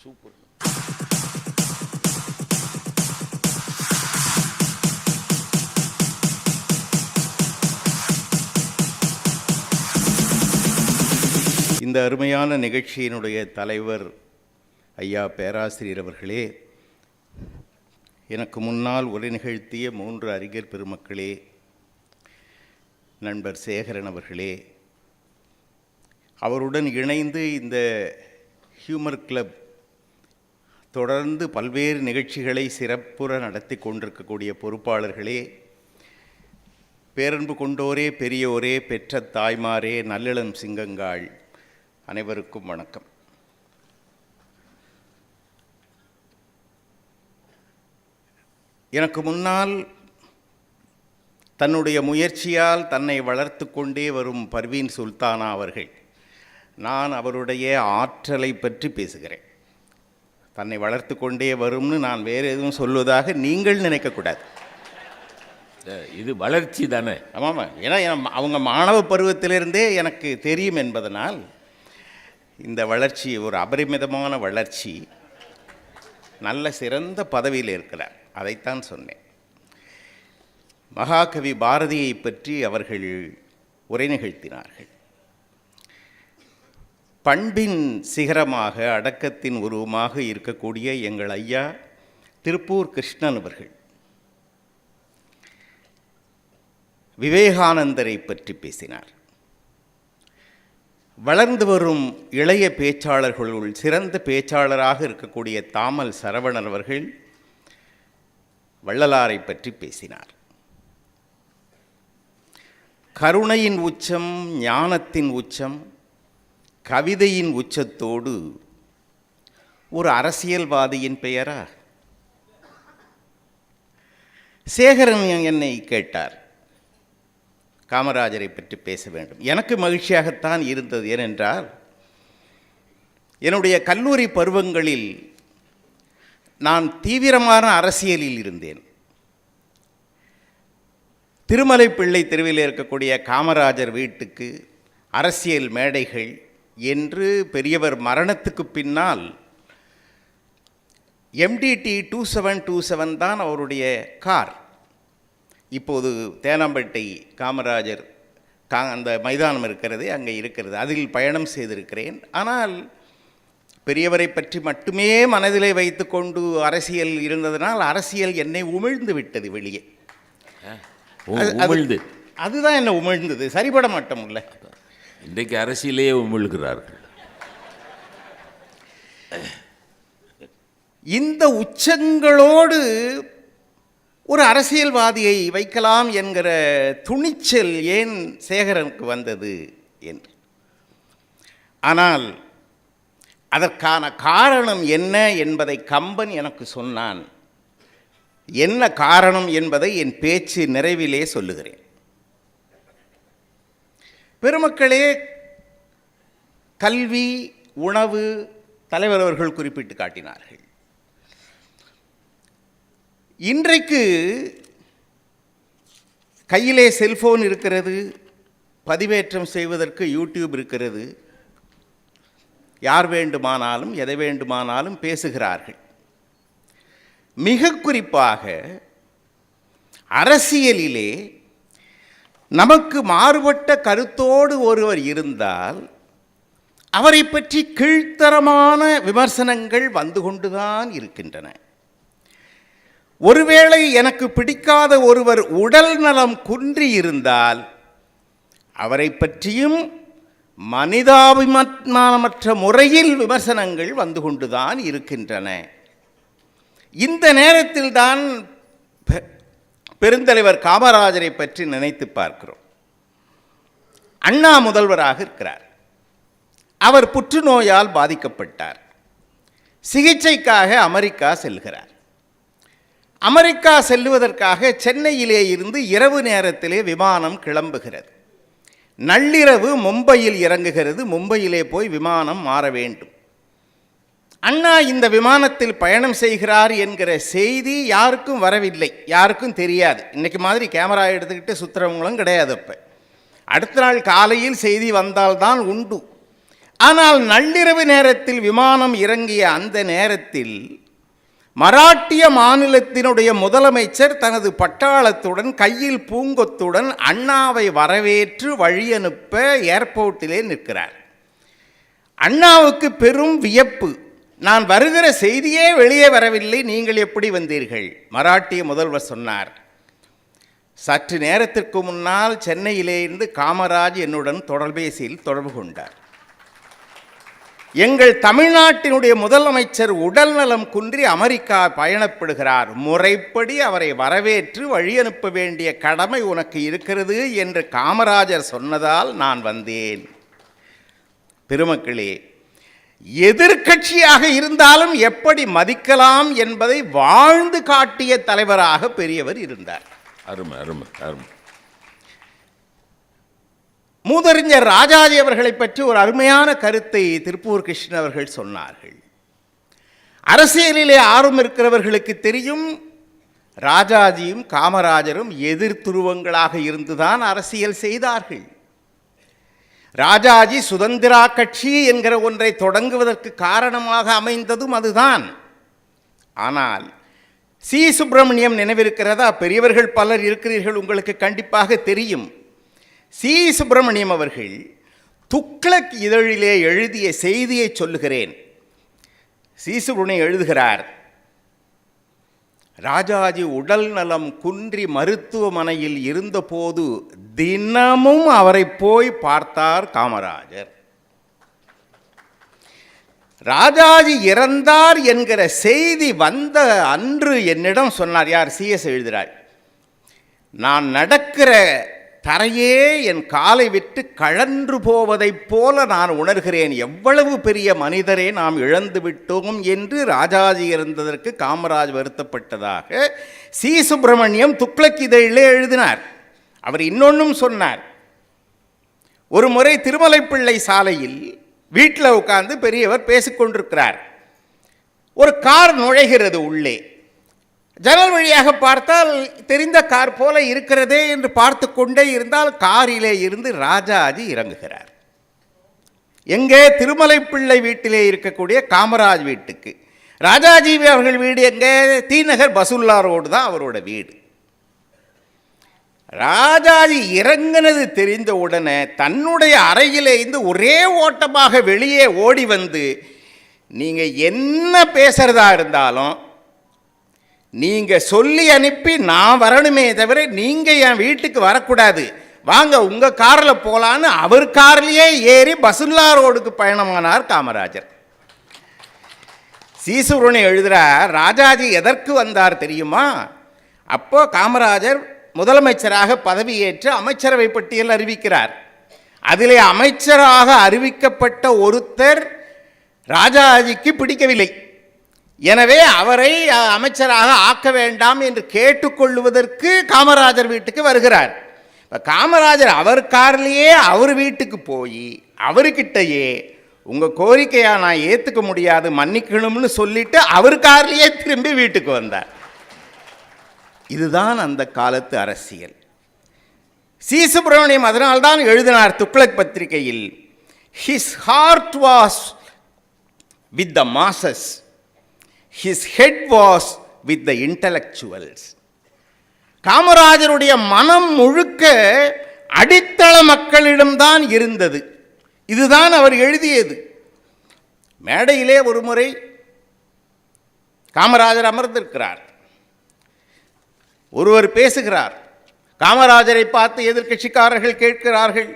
Super. இந்த அருமையான நிகழ்ச்சியினுடைய தலைவர் ஐயா பேராசிரியர் அவர்களே, எனக்கு முன்னால் உரை நிகழ்த்திய 3 அறிஞர் பெருமக்களே, நண்பர் சேகரன் அவர்களே, அவருடன் இணைந்து இந்த ஹியூமர் கிளப் தொடர்ந்து பல்வேறு நிகழ்ச்சிகளை சிறப்புற நடத்தி கொண்டிருக்கக்கூடிய பொறுப்பாளர்களே, பேரன்பு கொண்டோரே, பெரியோரே, பெற்ற தாய்மாரே, நல்லிளம் சிங்கங்காள், அனைவருக்கும் வணக்கம். எனக்கு முன்னால் தன்னுடைய முயற்சியால் தன்னை வளர்த்து கொண்டே வரும் பர்வீன் சுல்தானா அவர்கள், நான் அவருடைய ஆற்றலை பற்றி பேசுகிறேன். தன்னை வளர்த்து கொண்டே வரும்னு நான் வேறு எதுவும் சொல்வதாக நீங்கள் நினைக்கக்கூடாது. இது வளர்ச்சி தானே? ஆமாம், ஏன்னா அவங்க மாணவ பருவத்திலிருந்தே எனக்கு தெரியும் என்பதனால் இந்த வளர்ச்சி ஒரு அபரிமிதமான வளர்ச்சி. நல்ல சிறந்த பதவியில் இருக்கிறார், அதைத்தான் சொன்னேன். மகாகவி பாரதியை பற்றி அவர்கள் உரை நிகழ்த்தினார்கள். பண்பின் சிகரமாக, அடக்கத்தின் உருவமாக இருக்கக்கூடிய எங்கள் ஐயா திருப்பூர் கிருஷ்ணன் அவர்கள் விவேகானந்தரை பற்றி பேசினார். வளர்ந்து வரும் இளைய பேச்சாளர்களுள் சிறந்த பேச்சாளராக இருக்கக்கூடிய தாமல் சரவணன் அவர்கள் வள்ளலாரை பற்றி பேசினார். கருணையின் உச்சம், ஞானத்தின் உச்சம், கவிதையின் உச்சத்தோடு ஒரு அரசியல்வாதியின் பெயரா? சேகரன் என்னை கேட்டார், காமராஜரை பற்றி பேச வேண்டும். எனக்கு மகிழ்ச்சியாகத்தான் இருந்தது. ஏனென்றால் என்னுடைய கல்லூரி பருவங்களில் நான் தீவிரமான அரசியலில் இருந்தேன். திருமலை பிள்ளை தெருவில் இருக்கக்கூடிய காமராஜர் வீட்டுக்கு அரசியல் மேடைகள் என்று பெரியவர் மரணத்துக்கு பின்னால் MDT 2727 தான் அவருடைய கார். இப்போது தேனாம்பேட்டை காமராஜர் அந்த மைதானம் இருக்கிறது, அங்கே இருக்கிறது, அதில் பயணம் செய்திருக்கிறேன். ஆனால் பெரியவரை பற்றி மட்டுமே மனதிலே வைத்து கொண்டு அரசியல் இருந்ததனால் அரசியல் என்னை உமிழ்ந்து விட்டது வெளியே. அதுதான் என்ன உமிழ்ந்தது, சரிபட மாட்டோம் இல்லை. இன்றைக்கு அரசியலையே உமிழ்கிறார்கள். இந்த உச்சங்களோடு ஒரு அரசியல்வாதியை வைக்கலாம் என்கிற துணிச்சல் ஏன் சேகரனுக்கு வந்தது என்று. ஆனால் அதற்கான காரணம் என்ன என்பதை கம்பன் எனக்கு சொன்னான். என்ன காரணம் என்பதை என் பேச்சு நிறைவிலே சொல்லுகிறேன். பெருமக்களே, கல்வி, உணவு தலைவர் அவர்கள் குறிப்பிட்டு காட்டினார்கள். இன்றைக்கு கையிலே செல்போன் இருக்கிறது, பதிவேற்றம் செய்வதற்கு யூடியூப் இருக்கிறது, யார் வேண்டுமானாலும் எதை வேண்டுமானாலும் பேசுகிறார்கள். மிக குறிப்பாக அரசியலிலே நமக்கு மாறுபட்ட கருத்தோடு ஒருவர் இருந்தால் அவரை பற்றி கீழ்த்தரமான விமர்சனங்கள் வந்து கொண்டுதான் இருக்கின்றன. ஒருவேளை எனக்கு பிடிக்காத ஒருவர் உடல் நலம் குன்றி இருந்தால் அவரை பற்றியும் மனிதாபிமானமற்ற முறையில் விமர்சனங்கள் வந்து கொண்டுதான் இருக்கின்றன. இந்த நேரத்தில் தான் பெருந்தலைவர் காமராஜரை பற்றி நினைத்து பார்க்கிறோம். அண்ணா முதல்வராக இருக்கிறார். அவர் புற்றுநோயால் பாதிக்கப்பட்டார். சிகிச்சைக்காக அமெரிக்கா செல்கிறார். அமெரிக்கா செல்லுவதற்காக சென்னையிலே இருந்து இரவு நேரத்திலே விமானம் கிளம்புகிறது. நள்ளிரவு மும்பையில் இறங்குகிறது. மும்பையிலே போய் விமானம் மாற வேண்டும். அண்ணா இந்த விமானத்தில் பயணம் செய்கிறார் என்கிற செய்தி யாருக்கும் வரவில்லை, யாருக்கும் தெரியாது. இன்றைக்கு மாதிரி கேமரா எடுத்துக்கிட்டு சுற்றுறவங்களும் கிடையாது. அப்போ அடுத்த நாள் காலையில் செய்தி வந்தால்தான் உண்டு. ஆனால் நள்ளிரவு நேரத்தில் விமானம் இறங்கிய அந்த நேரத்தில் மராட்டிய மாநிலத்தினுடைய முதலமைச்சர் தனது பட்டாளத்துடன் கையில் பூங்கொத்துடன் அண்ணாவை வரவேற்று வழியனுப்ப ஏர்போர்ட்டிலே நிற்கிறார். அண்ணாவுக்கு பெரும் வியப்பு. நான் வருகிற செய்தியே வெளியே வரவில்லை, நீங்கள் எப்படி வந்தீர்கள்? மராட்டிய முதல்வர் சொன்னார், சற்று நேரத்திற்கு முன்னால் சென்னையிலேருந்து காமராஜ் என்னுடன் தொலைபேசியில் தொடர்பு கொண்டார். எங்கள் தமிழ்நாட்டினுடைய முதலமைச்சர் உடல் நலம் குன்றி அமெரிக்கா பயணப்படுகிறார், முறைப்படி அவரை வரவேற்று வழியனுப்ப வேண்டிய கடமை உனக்கு இருக்கிறது என்று காமராஜர் சொன்னதால் நான் வந்தேன். பெருமக்களே, எதிர்க்கட்சியாக இருந்தாலும் எப்படி மதிக்கலாம் என்பதை வாழ்ந்து காட்டிய தலைவராக பெரியவர் இருந்தார். அருமை அருமை அருமை. மூதறிஞர் ராஜாஜி அவர்களை பற்றி ஒரு அருமையான கருத்தை திருப்பூர் கிருஷ்ணன் அவர்கள் சொன்னார்கள். அரசியலிலே ஆர்வம் இருக்கிறவர்களுக்கு தெரியும், ராஜாஜியும் காமராஜரும் எதிர் துருவங்களாக இருந்துதான் அரசியல் செய்தார்கள். ராஜாஜி சுதந்திரா கட்சி என்கிற ஒன்றை தொடங்குவதற்கு காரணமாக அமைந்ததும் அதுதான். ஆனால் சி சுப்பிரமணியம் நினைவிருக்கிறதா? பெரியவர்கள் பலர் இருக்கிறீர்கள், உங்களுக்கு கண்டிப்பாக தெரியும். சி சுப்பிரமணியம் அவர்கள் துக்ளக் இதழிலே எழுதிய செய்தியை சொல்லுகிறேன். சி சுப்பிரமணியம் எழுதுகிறார், ராஜாஜி உடல் நலம் குன்றி மருத்துவமனையில் இருந்தபோது தினமும் அவரை போய் பார்த்தார் காமராஜர். ராஜாஜி இறந்தார் என்கிற செய்தி வந்த அன்று என்னிடம் சொன்னார். யார்? சிஎஸ் எழுதுகிறார். நான் நடக்கிற தரையே என் காலை விட்டு கழன்று போவதைப் போல நான் உணர்கிறேன். எவ்வளவு பெரிய மனிதரை நாம் இழந்து விட்டோம் என்று ராஜாஜி இறந்ததற்கு காமராஜ் வருத்தப்பட்டதாக சி சுப்பிரமணியம் துக்ளக் இதழிலே எழுதினார். அவர் இன்னொன்றும் சொன்னார். ஒரு முறை திருமலைப்பிள்ளை சாலையில் வீட்டில் உட்கார்ந்து பெரியவர் பேசிக்கொண்டிருக்கிறார். ஒரு கார் நுழைகிறது உள்ளே. ஜன்னல் வழியாக பார்த்தால் தெரிந்த கார் போல இருக்கிறதே என்று பார்த்து கொண்டே இருந்தால் காரிலே இருந்து ராஜாஜி இறங்குகிறார். எங்கே? திருமலைப்பிள்ளை வீட்டிலே இருக்கக்கூடிய காமராஜ் வீட்டுக்கு. ராஜாஜி அவர்கள் வீடு எங்கே? தீநகர் பசுல்லா ரோடு தான் அவரோட வீடு. ராஜாஜி இறங்கினது தெரிந்த உடனே தன்னுடைய அறையிலே இருந்து ஒரே ஓட்டமாக வெளியே ஓடி வந்து, நீங்கள் என்ன பேசுறதா இருந்தாலும் நீங்கள் சொல்லி அனுப்பி நான் வரணுமே தவிர நீங்கள் என் வீட்டுக்கு வரக்கூடாது, வாங்க உங்கள் காரில் போகலான்னு அவர் கார்லேயே ஏறி பசுல்லா ரோடுக்கு பயணமானார் காமராஜர். சீசுருணி எழுதுகிறார், ராஜாஜி எதற்கு வந்தார் தெரியுமா? அப்போ காமராஜர் முதலமைச்சராக பதவியேற்று அமைச்சரவை பட்டியல் அறிவிக்கிறார். அதிலே அமைச்சராக அறிவிக்கப்பட்ட ஒருத்தர் ராஜாஜிக்கு பிடிக்கவில்லை. எனவே அவரை அமைச்சராக ஆக்க வேண்டாம் என்று கேட்டுக்கொள்வதற்கு காமராஜர் வீட்டுக்கு வருகிறார். இப்போ காமராஜர் அவர் கார்லேயே அவர் வீட்டுக்கு போய் அவர்கிட்டயே உங்கள் கோரிக்கையை நான் ஏற்றுக்க முடியாது, மன்னிக்கணும்னு சொல்லிட்டு அவர் கார்லேயே திரும்பி வீட்டுக்கு வந்தார். இதுதான் அந்த காலத்து அரசியல். சி சுப்பிரமணியம் அதனால்தான் எழுதினார் துக்ளக் பத்திரிகையில், his heart was with the masses, his head was with the intellectuals. காமராஜருடைய மனம் முழுக்க அடித்தள மக்களிடம்தான் இருந்தது. இதுதான் அவர் எழுதியது. மேடையிலே ஒரு முறை காமராஜர் அமர்ந்திருக்கிறார். ஒருவர் பேசுகிறார். காமராஜரை பார்த்து எதிர்க்கட்சிக்காரர்கள் கேட்கிறார்கள்,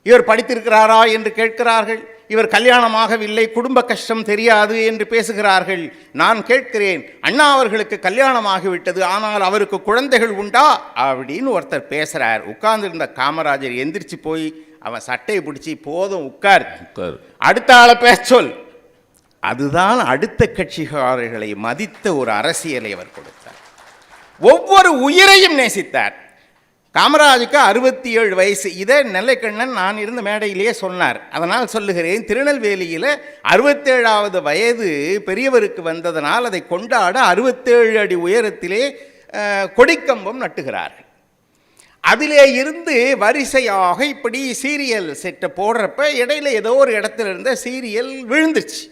இவர் படித்திருக்கிறாரா என்று கேட்கிறார்கள். இவர் கல்யாணமாகவில்லை, குடும்ப கஷ்டம் தெரியாது என்று பேசுகிறார்கள். நான் கேட்கிறேன், அண்ணா அவர்களுக்கு கல்யாணமாகிவிட்டது, ஆனால் அவருக்கு குழந்தைகள் உண்டா அப்படின்னு ஒருத்தர் பேசுகிறார். உட்கார்ந்துருந்த காமராஜர் எந்திரிச்சு போய் அவன் சட்டையை பிடிச்சி, போதும் உட்கார், அடுத்த ஆளை பேச சொல். அதுதான் அடுத்த கட்சிக்காரர்களை மதித்த ஒரு அரசியலை அவர் கொடுத்தார். ஒவ்வொரு உயிரையும் நேசித்தார். காமராஜுக்கு 67 வயசு. இதை நெல்லைக்கண்ணன் நான் இருந்த மேடையிலேயே சொன்னார். அதனால் சொல்லுகிறேன், திருநெல்வேலியில் 67வது வயது பெரியவருக்கு வந்ததனால் அதை கொண்டாட 67 அடி உயரத்திலே கொடிக்கம்பம் நட்டுகிறார்கள். அதிலே இருந்து வரிசையாக இப்படி சீரியல் செட்டை போடுறப்ப இடையில ஏதோ ஒரு இடத்துல இருந்த சீரியல் விழுந்துச்சு.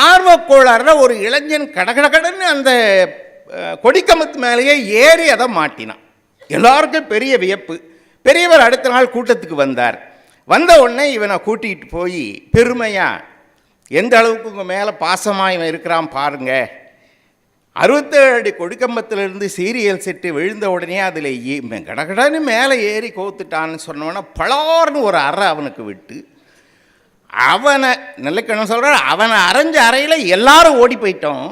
ஆர்வக்கோளாறுல ஒரு இளைஞன் கடகடன்னு அந்த கொடிக்கம்பத்து மேலேயே ஏறி அதை மாட்டினான். எல்லாருக்கும் பெரிய வியப்பு. பெரியவர் அடுத்த நாள் கூட்டத்துக்கு வந்தார். வந்த உடனே இவனை கூட்டிகிட்டு போய் பெருமையாக, எந்த அளவுக்கு உங்கள் மேலே பாசமாக இவன் இருக்கிறான் பாருங்க, 67 அடி கொடிக்கம்பத்திலிருந்து சீரியல் செட்டு விழுந்த உடனே அதில் கடகடன்னு மேலே ஏறி கோத்துட்டான்னு சொன்னோன்னா பலார்னு ஒரு அறை அவனுக்கு விட்டு அவனை நல்லக்கணும் சொல்கிறார். அவனை அரைஞ்ச அறையில் எல்லாரும் ஓடி போயிட்டோம்.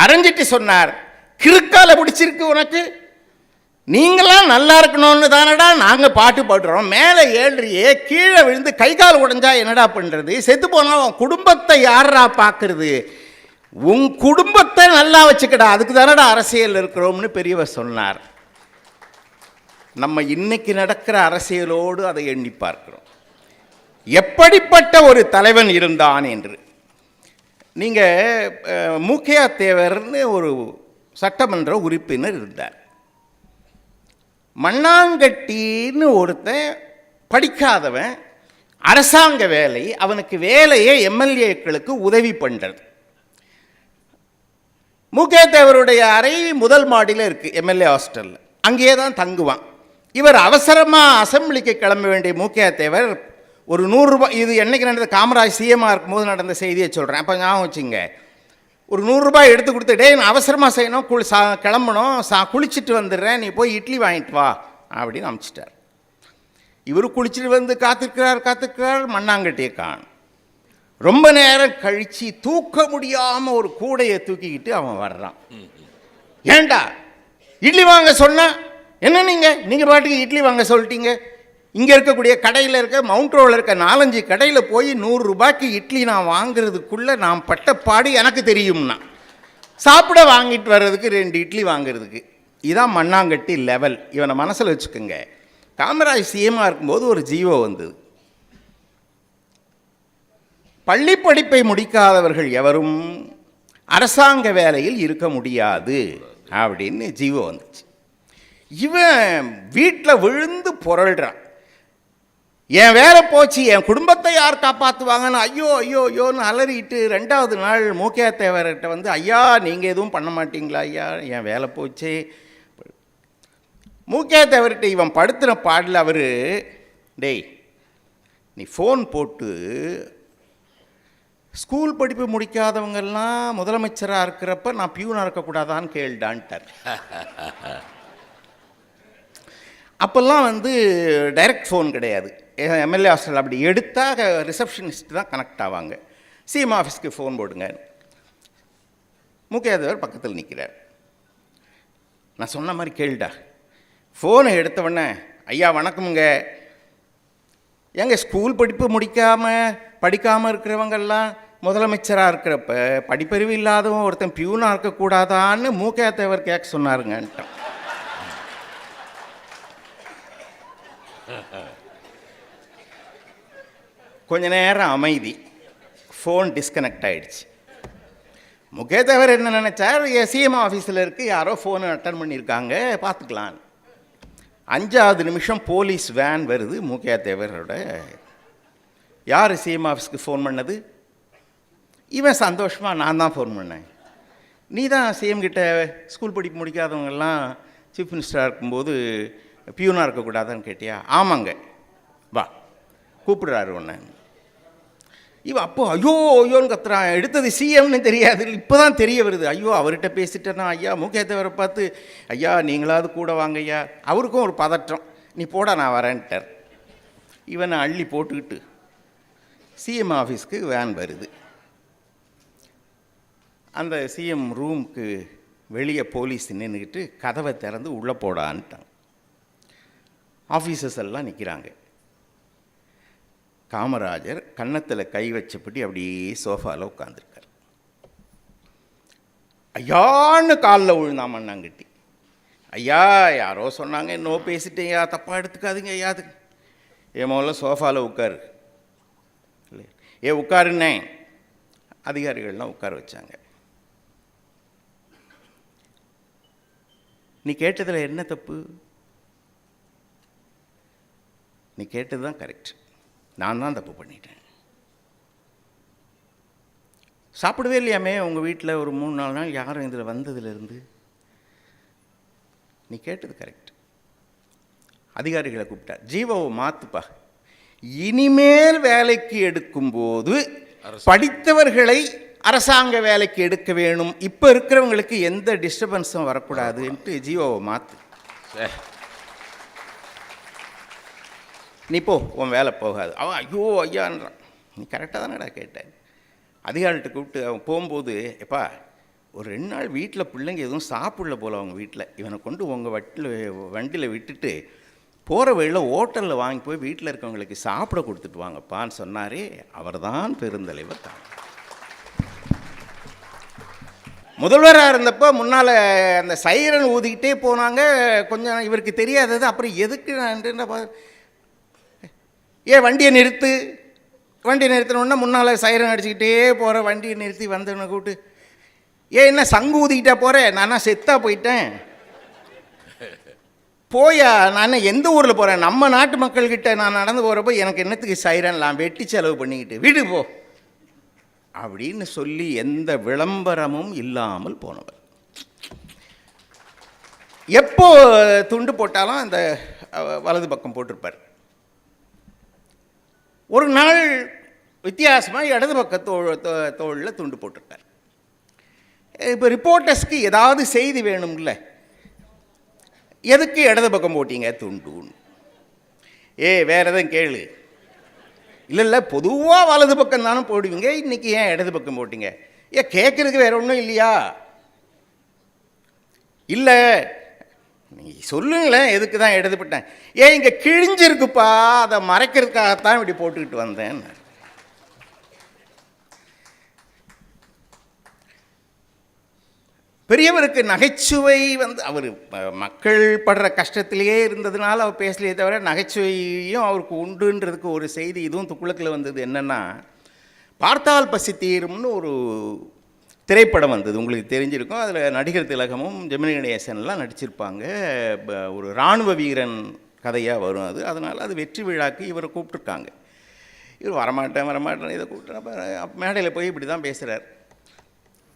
அரைஞ்சிட்டு சொன்னார், கிறுக்கால பிடிச்சிருக்கு உனக்கு, நீங்களாம் நல்லா இருக்கணும்னு தானடா நாங்கள் பாட்டு பாடுறோம், மேலே ஏழ்றியே, கீழே விழுந்து கை கால் உடைஞ்சா என்னடா பண்ணுறது, செத்து போனால் உன் குடும்பத்தை யாரா பார்க்குறது, உன் குடும்பத்தை நல்லா வச்சுக்கடா, அதுக்கு தானடா அரசியல் இருக்கிறோம்னு பெரியவர் சொன்னார். நம்ம இன்னைக்கு நடக்கிற அரசியலோடு அதை எண்ணி பார்க்கிறோம். எப்படிப்பட்ட ஒரு தலைவன் இருந்தான் என்று. நீங்கள் மூக்கையா தேவர்னு ஒரு சட்டமன்ற உறுப்பினர் இருந்தார். மண்ணாங்கட்டின்னு ஒருத்தன் படிக்காதவன், அரசாங்க வேலை, அவனுக்கு வேலையை எம்எல்ஏக்களுக்கு உதவி பண்ணுறது. மூக்கையா தேவருடைய அறை முதல் மாடியில் இருக்குது எம்எல்ஏ ஹாஸ்டலில், அங்கேயே தான் தங்குவான். இவர் அவசரமாக அசம்பிளிக்கு கிளம்ப வேண்டிய மூக்கையா தேவர் ஒரு 100 ரூபாய், இது என்னைக்கு நடந்த, காமராஜ் சிஎம்மாக இருக்கும்போது நடந்த செய்தியை சொல்கிறேன், அப்போ ஞாபகம் வச்சுங்க, ஒரு 100 ரூபாய் எடுத்து கொடுத்துட்டே, நான் அவசரமாக செய்யணும், கிளம்பணும், குளிச்சுட்டு வந்துடுறேன், நீ போய் இட்லி வாங்கிட்டு வா அப்படின்னு அனுப்பிச்சிட்டார். இவர் குளிச்சுட்டு வந்து காத்திருக்கிறார், மண்ணாங்கட்டியை காணும். ரொம்ப நேரம் கழித்து தூக்க முடியாமல் ஒரு கூடையை தூக்கிக்கிட்டு அவன் வர்றான். ஏண்டா இட்லி வாங்க சொன்னா என்ன, நீங்கள் பாட்டுக்கு இட்லி வாங்க சொல்லிட்டீங்க, இங்கே இருக்கக்கூடிய கடையில் இருக்க மவுண்ட் ரோவில் இருக்க 4-5 கடையில் போய் 100 ரூபாய்க்கு இட்லி நான் வாங்குறதுக்குள்ளே நான் பட்ட பாடு எனக்கு தெரியும்னா, சாப்பிட வாங்கிட்டு வர்றதுக்கு 2 இட்லி வாங்குறதுக்கு. இதான் மண்ணாங்கட்டி லெவல். இவனை மனசில் வச்சுக்கோங்க. காமராஜ் சிஎம்மாக இருக்கும்போது ஒரு ஜீவோ வந்தது, பள்ளி படிப்பை முடிக்காதவர்கள் எவரும் அரசாங்க வேலையில் இருக்க முடியாது அப்படின்னு ஜீவோ வந்துச்சு. இவன் வீட்டில் விழுந்து புரள்றான், என் வேலை போச்சு, என் குடும்பத்தை யார் காப்பாற்றுவாங்கன்னு ஐயோ ஐயோ ஐயோன்னு அலறிட்டு 2வது நாள் மூக்கையா தேவர்கிட்ட வந்து, ஐயா நீங்கள் எதுவும் பண்ண மாட்டீங்களா ஐயா, என் வேலை போச்சு. மூக்கையா தேவர்கிட்ட இவன் படுத்துன பாடல அவர், டேய் நீ ஃபோன் போட்டு ஸ்கூல் படிப்பு முடிக்காதவங்கெல்லாம் முதலமைச்சராக இருக்கிறப்ப நான் பியூனாக இருக்கக்கூடாதான்னு கேள்டான்ட்டார். அப்போல்லாம் வந்து டைரக்ட் ஃபோன் கிடையாது, எம்எல்ஏ ஹாஸ்டல் அப்படி எடுத்தால் ரிசப்ஷனிஸ்ட் தான் கனெக்ட் ஆவாங்க. சிஎம் ஆஃபீஸ்க்கு ஃபோன் போடுங்க. மூக்கையா தேவர் பக்கத்தில் நிற்கிறார். நான் சொன்ன மாதிரி கேளுடா. ஃபோனை எடுத்தவொடனே, ஐயா வணக்கமுங்க, எங்கள் ஸ்கூல் படிப்பு படிக்காமல் இருக்கிறவங்கெல்லாம் முதலமைச்சராக இருக்கிறப்ப படிப்பறிவு இல்லாதவன் ஒருத்தன் பியூனாக இருக்கக்கூடாதான்னு மூக்கையா தேவர் கேட்க சொன்னாருங்கன்ட்டான். கொஞ்ச நேரம் அமைதி, ஃபோன் டிஸ்கனெக்ட் ஆகிடுச்சு. மூக்கையா தேவர் என்ன நினச்சார், சிஎம் ஆஃபீஸில் இருக்குது, யாரோ ஃபோனை அட்டன் பண்ணியிருக்காங்க, பார்த்துக்கலாம். 5வது நிமிஷம் போலீஸ் வேன் வருது. மூக்கையா தேவரோட, யார் சிஎம் ஆஃபீஸ்க்கு ஃபோன் பண்ணது? இவன் சந்தோஷமாக, நான் தான் ஃபோன் பண்ணேன். நீ தான் சிஎம் கிட்ட ஸ்கூல் படிப்பு முடிக்காதவங்கெல்லாம் சீஃப் மினிஸ்டராக இருக்கும்போது பியூனாக இருக்கக்கூடாதான்னு கேட்டியா? ஆமாங்க, வா கூப்பிடுறாரு ஒன்று. இவன் அப்போ ஐயோ ஐயோன்னு கத்துறான். எடுத்தது சிஎம்னு தெரியாது, இப்போ தான் தெரிய வருது. ஐயோ அவர்கிட்ட பேசிட்டேன்னா, ஐயா மூக்கையா தேவரை பார்த்து, ஐயா நீங்களாவது கூட வாங்க ஐயா. அவருக்கும் ஒரு பதற்றம், நீ போடா நான் வரேன்ட்டார். இவனை அள்ளி போட்டுக்கிட்டு சிஎம் ஆஃபீஸ்க்கு வேன் வருது. அந்த சிஎம் ரூமுக்கு வெளியே போலீஸ் நின்றுக்கிட்டு கதவை திறந்து உள்ளே போடான்ட்டாங்க. ஆஃபீஸர்ஸ் எல்லாம் நிற்கிறாங்க. காமராஜர் கன்னத்தில் கை வச்சபடி அப்படியே சோஃபாவில் உட்காந்துருக்கார். ஐயான்னு காலில் விழுந்தான் மண்ணாங்கட்டி. ஐயா யாரோ சொன்னாங்க, என்னோ பேசிட்டேயா, தப்பாக எடுத்துக்காதுங்க ஐயா, அது என் முதல்ல சோஃபாவில் உட்காரு, உட்காருன்னே. அதிகாரிகள்லாம் உட்கார வச்சாங்க. நீ கேட்டதில் என்ன தப்பு? நீ கேட்டது தான் கரெக்ட், நான் தான் தப்பு பண்ணிட்டேன். சாப்பிடவே இல்லையாமே உங்கள் வீட்டில் ஒரு 3-4 நாள் யாரும் இதில் வந்ததுலேருந்து? நீ கேட்டது கரெக்ட். அதிகாரிகளை கூப்பிட்டார், ஜீவோவை மாற்றுப்பா, இனிமேல் வேலைக்கு எடுக்கும்போது படித்தவர்களை அரசாங்க வேலைக்கு எடுக்க வேணும், இப்போ இருக்கிறவங்களுக்கு எந்த டிஸ்டர்பன்ஸும் வரக்கூடாதுன்ட்டு ஜீவோவை மாற்று. நீ போ, உன் வேலை போகாது. அவன் ஐயோ ஐயான்றான். நீ கரெக்டாக தானடா கேட்டேன். அதிகாரிகிட்ட கூப்பிட்டு அவன் போகும்போது, எப்பா ஒரு 2 நாள் வீட்டில் பிள்ளைங்க எதுவும் சாப்பிடல போல் அவங்க வீட்டில், இவனை கொண்டு உங்கள் வண்டியில் விட்டுட்டு போகிற வழியில் ஹோட்டலில் வாங்கி போய் வீட்டில் இருக்கவங்களுக்கு சாப்பிட கொடுத்துட்டு வாங்கப்பான்னு சொன்னாரே, அவர் தான் பெருந்தலைவர் தான். முதல்வராக இருந்தப்போ முன்னால் அந்த சைரன் ஊதிக்கிட்டே போனாங்க. கொஞ்சம் இவருக்கு தெரியாதது, அப்புறம் எதுக்கு நான் ஏன் வண்டியை நிறுத்து, வண்டியை நிறுத்தினோடனே முன்னால் சைரன் அடிச்சுக்கிட்டே போகிற வண்டியை நிறுத்தி வந்தவனை கூப்பிட்டு, ஏன் என்ன சங்கு ஊதிக்கிட்டா போகிறேன், நானா செத்தா போயிட்டேன், போயா, நான் எந்த ஊரில் போகிறேன், நம்ம நாட்டு மக்கள்கிட்ட நான் நடந்து போகிறப்போ எனக்கு என்னத்துக்கு சைரன்லாம், வெட்டி செலவு பண்ணிக்கிட்டு வீடு போ அப்படின்னு சொல்லி எந்த விளம்பரமும் இல்லாமல் போனவர். எப்போ துண்டு போட்டாலும் அந்த வலது பக்கம் போட்டிருப்பார். ஒரு நாள் வித்தியாசமாக இடது பக்க தோளில் துண்டு போட்டிருப்பார். இப்போ ரிப்போர்ட்டர்ஸ்க்கு ஏதாவது செய்தி வேணும்ல, எதுக்கு இடது பக்கம் போட்டீங்க துண்டுன்னு? வேறு எதுவும் கேளு. இல்லை பொதுவாக வலது பக்கம் தானே போடுவீங்க, இன்றைக்கி ஏன் இடது பக்கம் போட்டீங்க? கேட்குறதுக்கு வேறு ஒன்றும் இல்லையா? இல்லை நீ சொல்லுங்களேன், எதுக்கு தான் இடது போட்டேன்? இங்கே கிழிஞ்சிருக்குப்பா, அதை மறைக்கிறதுக்காகத்தான் இப்படி போட்டுக்கிட்டு வந்தேன். பெரியவருக்கு நகைச்சுவை அவர் மக்கள் படுற கஷ்டத்திலேயே இருந்ததுனால அவர் பேசலையே தவிர, நகைச்சுவையும் அவருக்கு உண்டுன்றதுக்கு ஒரு செய்தி இதுவும் துக்குளத்தில் வந்தது. என்னென்னா, பார்த்தால் பசி தீரும்னு ஒரு திரைப்படம் வந்தது, உங்களுக்கு தெரிஞ்சிருக்கும். அதில் நடிகர் திலகமும் ஜெமினி கணேசன்லாம் நடிச்சிருப்பாங்க. ஒரு இராணுவ வீரன் கதையாக வரும் அது. அதனால் அது வெற்றி விழாக்கு இவரை கூப்பிட்ருக்காங்க. இவர் வரமாட்டேன் இதை கூப்பிட்டு மேடையில் போய் இப்படி தான் பேசுகிறார்.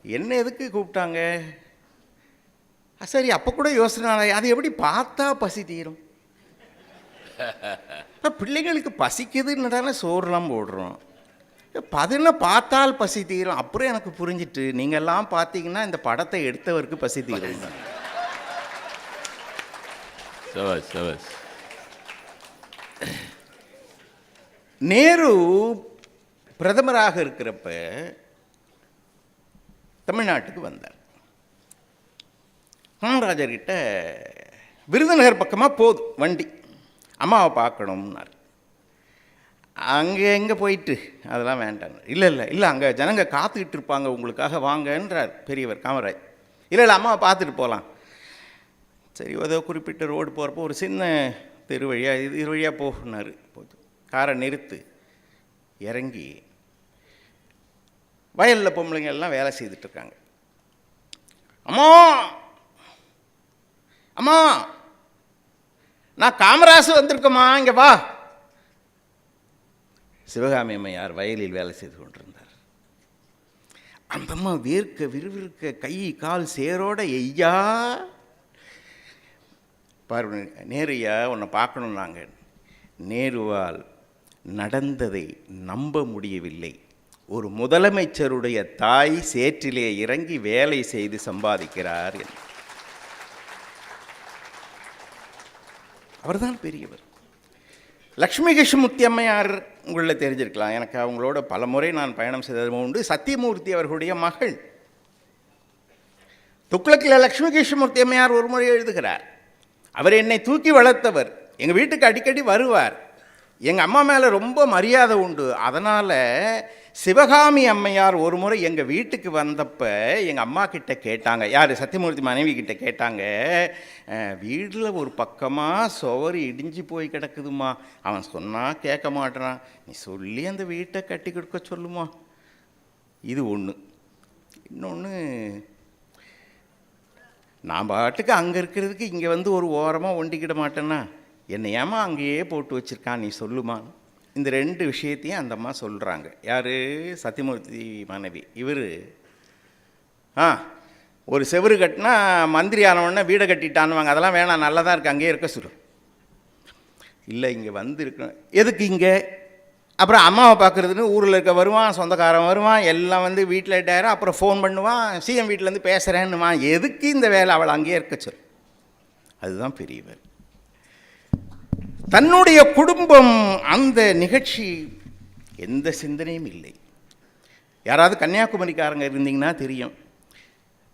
என்ன எதுக்கு கூப்பிட்டாங்க? சரி, அப்போ கூட யோசனை, அது எப்படி பார்த்தா பசி தீரும்? பிள்ளைங்களுக்கு பசிக்குதுன்னு தானே சோறுலாம் போடுறோம், பதின பார்த்தால் பசி தீரும். அப்புறம் எனக்கு புரிஞ்சிட்டு, நீங்கள்லாம் பார்த்தீங்கன்னா இந்த படத்தை எடுத்தவருக்கு பசி தீரும். நேரு பிரதமராக இருக்கிறப்ப தமிழ்நாட்டுக்கு வந்தார். காமராஜர்கிட்ட விருதுநகர் பக்கமாக போகுது வண்டி, அம்மாவை பார்க்கணும்னார். அங்கே எங்கே போயிட்டு அதெல்லாம் வேண்டாம். இல்லை அங்கே ஜனங்க காத்துக்கிட்டு இருப்பாங்க, உங்களுக்காக வாங்கன்றார் பெரியவர் காமராஜ். இல்லை அம்மாவை பார்த்துட்டு போகலாம். சரி, ஏதோ குறிப்பிட்ட ரோடு போகிறப்போ ஒரு சின்ன தெரு வழியாக இது வழியாக போனார். போது காரை நிறுத்து, இறங்கி வயலில் பொம்பளைங்க எல்லாம் வேலை செய்துட்ருக்காங்க. அம்மா அம்மா, நான் காமராசு வந்திருக்கம்மா, இங்கே வா. சிவகாமி அம்மையார் வயலில் வேலை செய்து கொண்டிருந்தார். அந்த அம்மா விறுவிறுக்க கை கால் சேரோட, ஐயா பாரு நேருயா, உன்னை பார்க்கணும். நாங்கள் நேருவால் நடந்ததை நம்ப முடியவில்லை. ஒரு முதலமைச்சருடைய தாய் சேற்றிலே இறங்கி வேலை செய்து சம்பாதிக்கிறார் என்று. அவர்தான் பெரியவர். லக்ஷ்மி கிருஷ்ணமூர்த்தி அம்மையார் உங்களில் தெரிஞ்சிருக்கலாம், எனக்கு அவங்களோட பல முறை நான் பயணம் செய்தது உண்டு. சத்தியமூர்த்தி அவர்களுடைய மகள். துக்ளக்கில் லக்ஷ்மி கிருஷ்ணமூர்த்தி அம்மையார் ஒரு முறை எழுதுகிறார், அவர் என்னை தூக்கி வளர்த்தவர், எங்கள் வீட்டுக்கு அடிக்கடி வருவார், எங்கள் அம்மா மேலே ரொம்ப மரியாதை உண்டு. அதனால் சிவகாமி அம்மையார் ஒரு முறை எங்கள் வீட்டுக்கு வந்தப்போ எங்கள் அம்மா கிட்ட கேட்டாங்க, யார் சத்தியமூர்த்தி மனைவி கிட்ட கேட்டாங்க, வீட்டில் ஒரு பக்கமாக சுவர் இடிஞ்சு போய் கிடக்குதுமா, அவன் சொன்னால் கேட்க மாட்டேறான், நீ சொல்லி அந்த வீட்டை கட்டி கொடுக்க சொல்லுமா. இது ஒன்று. இன்னொன்று, நான் பாட்டுக்கு அங்கே இருக்கிறதுக்கு இங்கே வந்து ஒரு ஓரமாக ஒண்டிக்கிட மாட்டேன்னா என்னை ஏமா அங்கேயே போட்டு வச்சுருக்கான் நீ சொல்லுமா. இந்த ரெண்டு விஷயத்தையும் அந்த அம்மா சொல்கிறாங்க. யார்? சத்தியமூர்த்தி மனைவி. இவர் ஒரு செவரு கட்டினா மந்திரி ஆனவொடனே வீடை கட்டிட்டான்னுவாங்க. அதெல்லாம் வேணாம், நல்லா தான் இருக்குது, அங்கேயே இருக்க சொல்லு. இல்லை இங்கே வந்து இருக்கணும். எதுக்கு இங்கே? அப்புறம் அம்மாவை பார்க்குறதுன்னு ஊரில் இருக்க வருவான், சொந்தக்காரன் வருவான், எல்லாம் வந்து வீட்டில் டேரா. அப்புறம் ஃபோன் பண்ணுவான், சிஎம் வீட்டிலேருந்து பேசுகிறேன்னுவான். எதுக்கு இந்த வேலை? அவள் அங்கேயே இருக்க சொல். அதுதான் பெரியவர். தன்னுடைய குடும்பம் அந்த நிகழ்ச்சி எந்த சிந்தனையும் இல்லை. யாராவது கன்னியாகுமரிக்காரங்க இருந்தீங்கன்னா தெரியும்,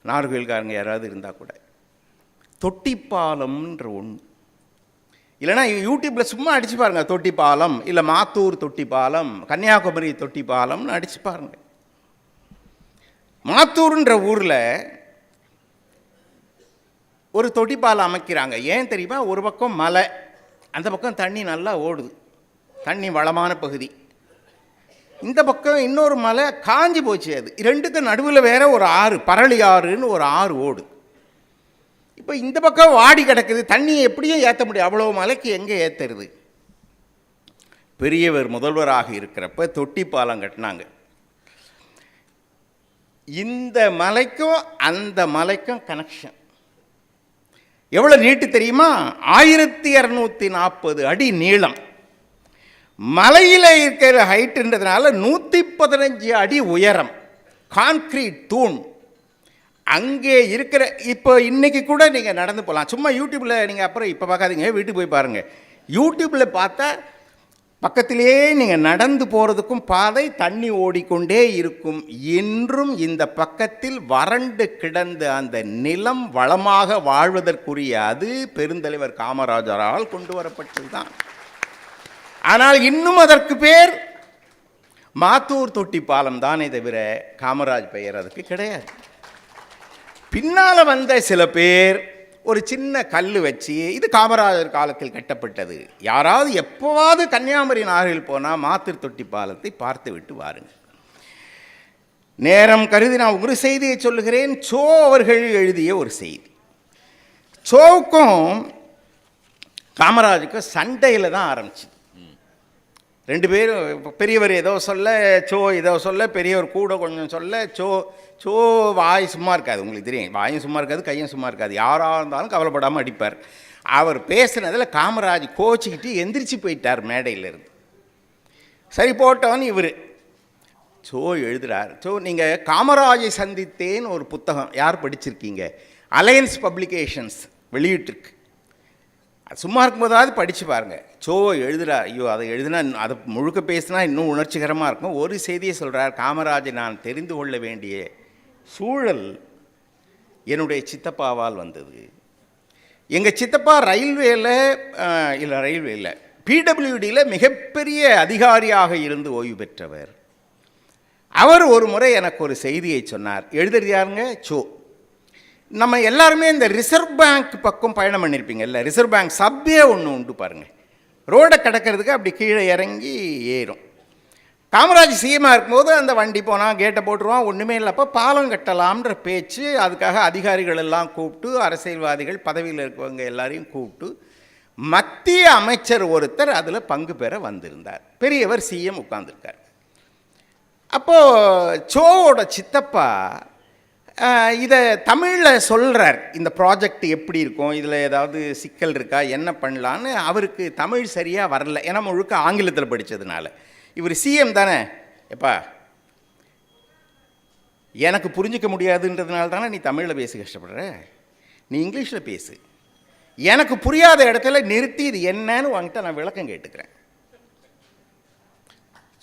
நாகர்கோயில்காரங்க யாராவது இருந்தால் கூட தொட்டிப்பாலம்ன்ற ஒன்று, இல்லைனா யூடியூப்பில் சும்மா அடிச்சு பாருங்க, தொட்டிப்பாலம் இல்லை மாத்தூர் தொட்டிப்பாலம், கன்னியாகுமரி தொட்டிப்பாலம்னு அடிச்சு பாருங்க. மாத்தூர்ன்ற ஊரில் ஒரு தொட்டிப்பாலம் அமைக்கிறாங்க. ஏன் தெரியுமா? ஒரு பக்கம் மலை, அந்த பக்கம் தண்ணி நல்லா ஓடுது, தண்ணி வளமான பகுதி. இந்த பக்கம் இன்னொரு மலை காஞ்சி போச்சு. அது ரெண்டுக்கு நடுவில் வேற ஒரு ஆறு, பரளி ஆறுன்னு ஒரு ஆறு ஓடுது. இப்போ இந்த பக்கம் வாடி கிடக்குது, தண்ணியை எப்படியும் ஏற்ற முடியும், அவ்வளோ மலைக்கு எங்கே ஏற்றுறது? பெரியவர் முதல்வராக இருக்கிறப்ப தொட்டிப்பாலம் கட்டினாங்க. இந்த மலைக்கும் அந்த மலைக்கும் கனெக்ஷன் எவ்வளோ நீட்டு தெரியுமா? 1240 அடி நீளம். மலையில் இருக்கிற ஹைட்டுன்றதுனால 115 அடி உயரம், கான்கிரீட் தூண். அங்கே இருக்கிற இப்போ இன்றைக்கி கூட நீங்கள் நடந்து போகலாம். சும்மா யூடியூப்பில் நீங்கள் அப்புறம் இப்போ பார்க்காதீங்க, வீட்டுக்கு போய் பாருங்கள். யூடியூப்பில் பார்த்தா பக்கத்திலேயே நீங்கள் நடந்து போகிறதுக்கும் பாதை, தண்ணி ஓடிக்கொண்டே இருக்கும். இன்றும் இந்த பக்கத்தில் வறண்டு கிடந்த அந்த நிலம் வளமாக வாழ்வதற்குரிய அது பெருந்தலைவர் காமராஜரால் கொண்டு வரப்பட்டது தான். ஆனால் இன்னும் அதற்கு பேர் மாத்தூர் தொட்டிப்பாலம் தானே தவிர காமராஜ் பெயர் அதுக்கு கிடையாது. பின்னால் வந்த சில பேர் ஒரு சின்ன கல் வச்சு இது காமராஜர் காலத்தில் கட்டப்பட்டது. யாராவது எப்போவாவது கன்னியாகுமரி நாகரில் போனால் மாத்தூர் தொட்டிப்பாலத்தை பார்த்து விட்டு வாருங்க. நேரம் கருதி நான் ஒரு செய்தியை சொல்லுகிறேன். சோ அவர்கள் எழுதிய ஒரு செய்தி. சோவுக்கும் காமராஜுக்கும் சண்டையில் தான் ஆரம்பிச்சு. ரெண்டு பேரும், பெரியவர் ஏதோ சொல்ல, சோ ஏதோ சொல்ல, பெரியவர் கூட கொஞ்சம் சொல்ல, சோ வாய் சும்மா இருக்காது. உங்களுக்கு தெரியும், வாயும் சும்மா இருக்காது, கையும் சும்மா இருக்காது. யாராக இருந்தாலும் கவலைப்படாமல் அடிப்பார். அவர் பேசுனதில் காமராஜ் கோச்சிக்கிட்டு எந்திரிச்சு போயிட்டார் மேடையிலிருந்து. சரி போட்டவன் இவர் சோ எழுதுகிறார். சோ நீங்கள் காமராஜை சந்தித்தேன்னு ஒரு புத்தகம் யார் படிச்சிருக்கீங்க? அலையன்ஸ் பப்ளிகேஷன்ஸ் வெளியிட்டிருக்கு. சும்மா இருக்கும்போதாவது படித்து பாருங்கள். சோ எழுதுகிறார். ஐயோ, அதை எழுதுனா, அதை முழுக்க பேசினா இன்னும் உணர்ச்சிகரமாக இருக்கும். ஒரு செய்தியை சொல்கிறார். காமராஜை நான் தெரிந்து கொள்ள வேண்டிய சூழல் என்னுடைய சித்தப்பாவால் வந்தது. எங்கள் சித்தப்பா ரயில்வேயில் பிடபிள்யூடியில் மிகப்பெரிய அதிகாரியாக இருந்து ஓய்வு பெற்றவர். அவர் ஒரு முறை எனக்கு ஒரு செய்தியை சொன்னார். எழுதுறது யாருங்க? சோ. நம்ம எல்லாருமே இந்த ரிசர்வ் பேங்க் பக்கம் பயணம் பண்ணியிருப்பீங்கல்ல. ரிசர்வ் பேங்க் சப்வே ஒன்று உண்டு பாருங்கள். ரோடை கடக்கிறதுக்கு அப்படி கீழே இறங்கி ஏறும். காமராஜ் சிஎம்மாக இருக்கும்போது அந்த வண்டி போனால் கேட்டை போட்டுருவான், ஒன்றுமே இல்லைப்போ பாலம் கட்டலாம்ன்ற பேச்சு. அதுக்காக அதிகாரிகள் எல்லாம் கூப்பிட்டு, அரசியல்வாதிகள் பதவியில் இருக்கவங்க எல்லாரையும் கூப்பிட்டு, மத்திய அமைச்சர் ஒருத்தர் அதில் பங்கு பெற வந்திருந்தார். பெரியவர் சிஎம் உட்கார்ந்துருக்கார். அப்போது சோவோட சித்தப்பா இதை தமிழில் சொல்கிறார். இந்த ப்ராஜெக்ட் எப்படி இருக்கும், இதில் ஏதாவது சிக்கல் இருக்கா, என்ன பண்ணலான்னு. அவருக்கு தமிழ் சரியாக வரல, ஏன்னா முழுக்க ஆங்கிலத்தில் படித்ததுனால. இவர் சிஎம் தானே, எப்பா எனக்கு புரிஞ்சிக்க முடியாதுன்றதுனால தானே நீ தமிழில் பேச கஷ்டப்படுற, நீ இங்கிலீஷில் பேசு, எனக்கு புரியாத இடத்துல நிறுத்தி இது என்னன்னு வாங்கிட்ட நான் விளக்கம் கேட்டுக்கிறேன்.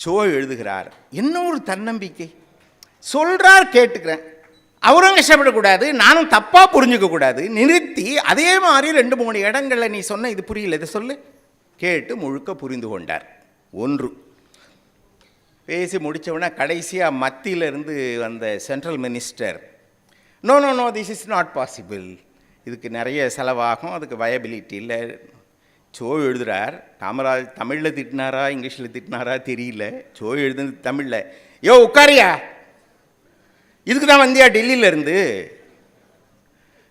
சோ எழுதுகிறார். என்ன ஒரு தன்னம்பிக்கை. சொல்கிறார், கேட்டுக்கிறேன். அவரும் கஷ்டப்படக்கூடாது, நானும் தப்பாக புரிஞ்சுக்கக்கூடாது. நிறுத்தி அதே மாதிரி 2-3 இடங்களில் நீ சொன்ன இது புரியல, இதை சொல்லு, கேட்டு முழுக்க புரிந்து கொண்டார். ஒன்று பேசி முடித்தவுடனே கடைசியாக மத்தியிலிருந்து வந்த central minister, no no no this is not possible, இதுக்கு நிறைய செலவாகும், அதுக்கு வயபிலிட்டி இல்லை. சோ எழுதுகிறார். காமராஜ் தமிழில் திட்டினாரா இங்கிலீஷில் திட்டினாரா தெரியல. சோ எழுதுனது தமிழில். யோ உட்காரியா, இதுக்கு தான் வந்தியா டெல்லியிலேருந்து,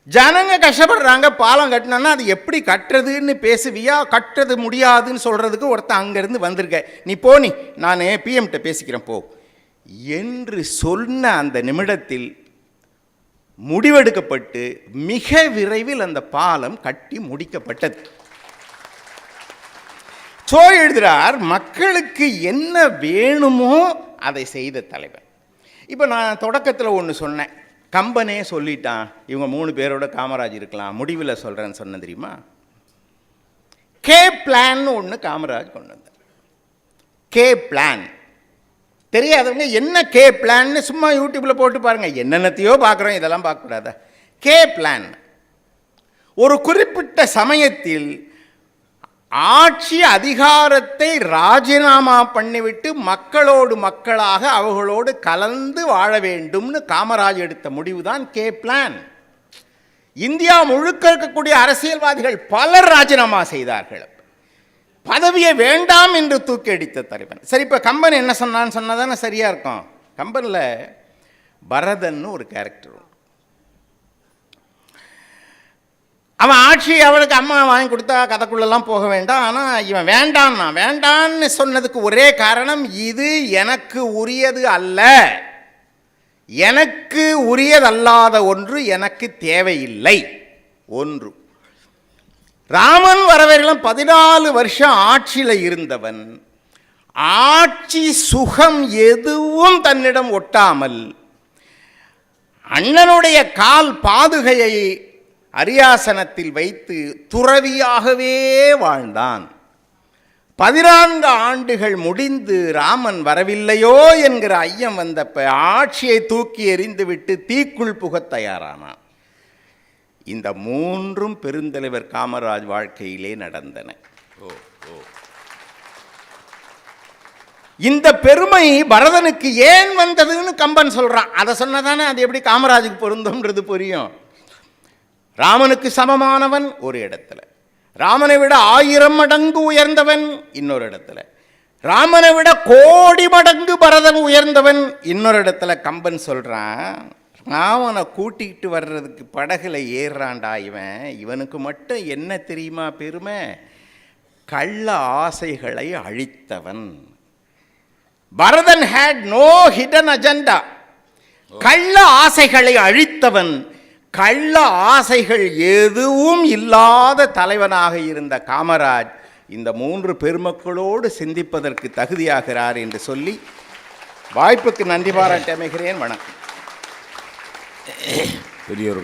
ஜனங்க கஷ்டப்படுறாங்க, பாலம் கட்டினோன்னா அது எப்படி கட்டுறதுன்னு பேசுவியா, கட்டுறது முடியாதுன்னு சொல்கிறதுக்கு ஒருத்தன் அங்கேருந்து வந்திருக்க, நீ போ, நீ நான் பிஎம்கிட்ட பேசிக்கிறேன் போ என்று சொன்ன அந்த நிமிடத்தில் முடிவெடுக்கப்பட்டு மிக விரைவில் அந்த பாலம் கட்டி முடிக்கப்பட்டது. சோ எழுதுகிறார், மக்களுக்கு என்ன வேணுமோ அதை செய்த தலைவர். இப்போ நான் தொடக்கத்தில் ஒன்று சொன்னேன், கம்பனே சொல்லிட்டான் இவங்க 3 பேரோட காமராஜ் இருக்கலாம், முடிவில் சொல்கிறேன்னு சொன்னேன் தெரியுமா? கே பிளான் ஒன்று காமராஜ் கொண்டு வந்தார். கே பிளான் தெரியாதவங்க என்ன கே பிளான்னு சும்மா யூடியூப்பில் போட்டு பாருங்கள், என்னென்னத்தையோ பார்க்குறோம், இதெல்லாம் பார்க்கக்கூடாதா? கே பிளான் ஒரு குறிப்பிட்ட சமயத்தில் ஆட்சி அதிகாரத்தை ராஜினாமா பண்ணிவிட்டு மக்களோடு மக்களாக அவர்களோடு கலந்து வாழ வேண்டும்னு காமராஜ் எடுத்த முடிவு தான் கே பிளான். இந்தியா முழுக்க இருக்கக்கூடிய அரசியல்வாதிகள் பலர் ராஜினாமா செய்தார்கள், பதவியை வேண்டாம் என்று தூக்கி அடித்த தலைவன். சரி, இப்போ கம்பன் என்ன சொன்னான்னு சொன்னதானே சரியா இருக்கும். கம்பனில் பரதன் ஒரு கேரக்டர், அவன் ஆட்சி அவனுக்கு அம்மா வாங்கி கொடுத்தா கதைக்குள்ளெல்லாம் போக வேண்டாம், ஆனால் இவன் வேண்டான்னா வேண்டான்னு சொன்னதுக்கு ஒரே காரணம், இது எனக்கு உரியது அல்ல, எனக்கு உரியதல்லாத ஒன்று எனக்கு தேவையில்லை. ஒன்று, ராமன் வரவரையிலும் 14 வருஷம் ஆட்சியில் இருந்தவன், ஆட்சி சுகம் எதுவும் தன்னிடம் ஒட்டாமல் அண்ணனுடைய கால் பாதுகையை அரியாசனத்தில் வைத்து துறவியாகவே வாழ்ந்தான். 14 ஆண்டுகள் முடிந்து ராமன் வரவில்லையோ என்கிற ஐயம் வந்தப்ப ஆட்சியை தூக்கி எறிந்துவிட்டு தீக்குள் புகத் தயாரானான். இந்த 3ம் பெருந்தலைவர் காமராஜ் வாழ்க்கையிலே நடந்தன. இந்த பெருமை பரதனுக்கு ஏன் வந்ததுன்னு கம்பன் சொல்றான். அதை சொன்னதானே அது எப்படி காமராஜுக்கு பொருந்தும்ன்றது புரியும். ராமனுக்கு சமமானவன் ஒரு இடத்துல, ராமனை விட 1000 மடங்கு உயர்ந்தவன் இன்னொரு இடத்துல, ராமனை விட கோடி மடங்கு பரதன் உயர்ந்தவன் இன்னொரு இடத்துல. கம்பன் சொல்றான், ராமனை கூட்டிகிட்டு வர்றதுக்கு படகுல ஏறான்டா இவன், இவனுக்கு மட்டும் என்ன தெரியுமா பெருமை? கள்ள ஆசைகளை அழித்தவன். Bharathan had no hidden agenda. கள்ள ஆசைகளை அழித்தவன், கள்ள ஆசைகள் எதுவும் இல்லாத தலைவனாக இருந்த காமராஜ் இந்த 3 பெருமக்களோடு சிந்திப்பதற்கு தகுதியாகிறார் என்று சொல்லி வாய்ப்புக்கு நன்றி பாராட்டி அமைகிறேன். வணக்கம். பெரியவர்கள்.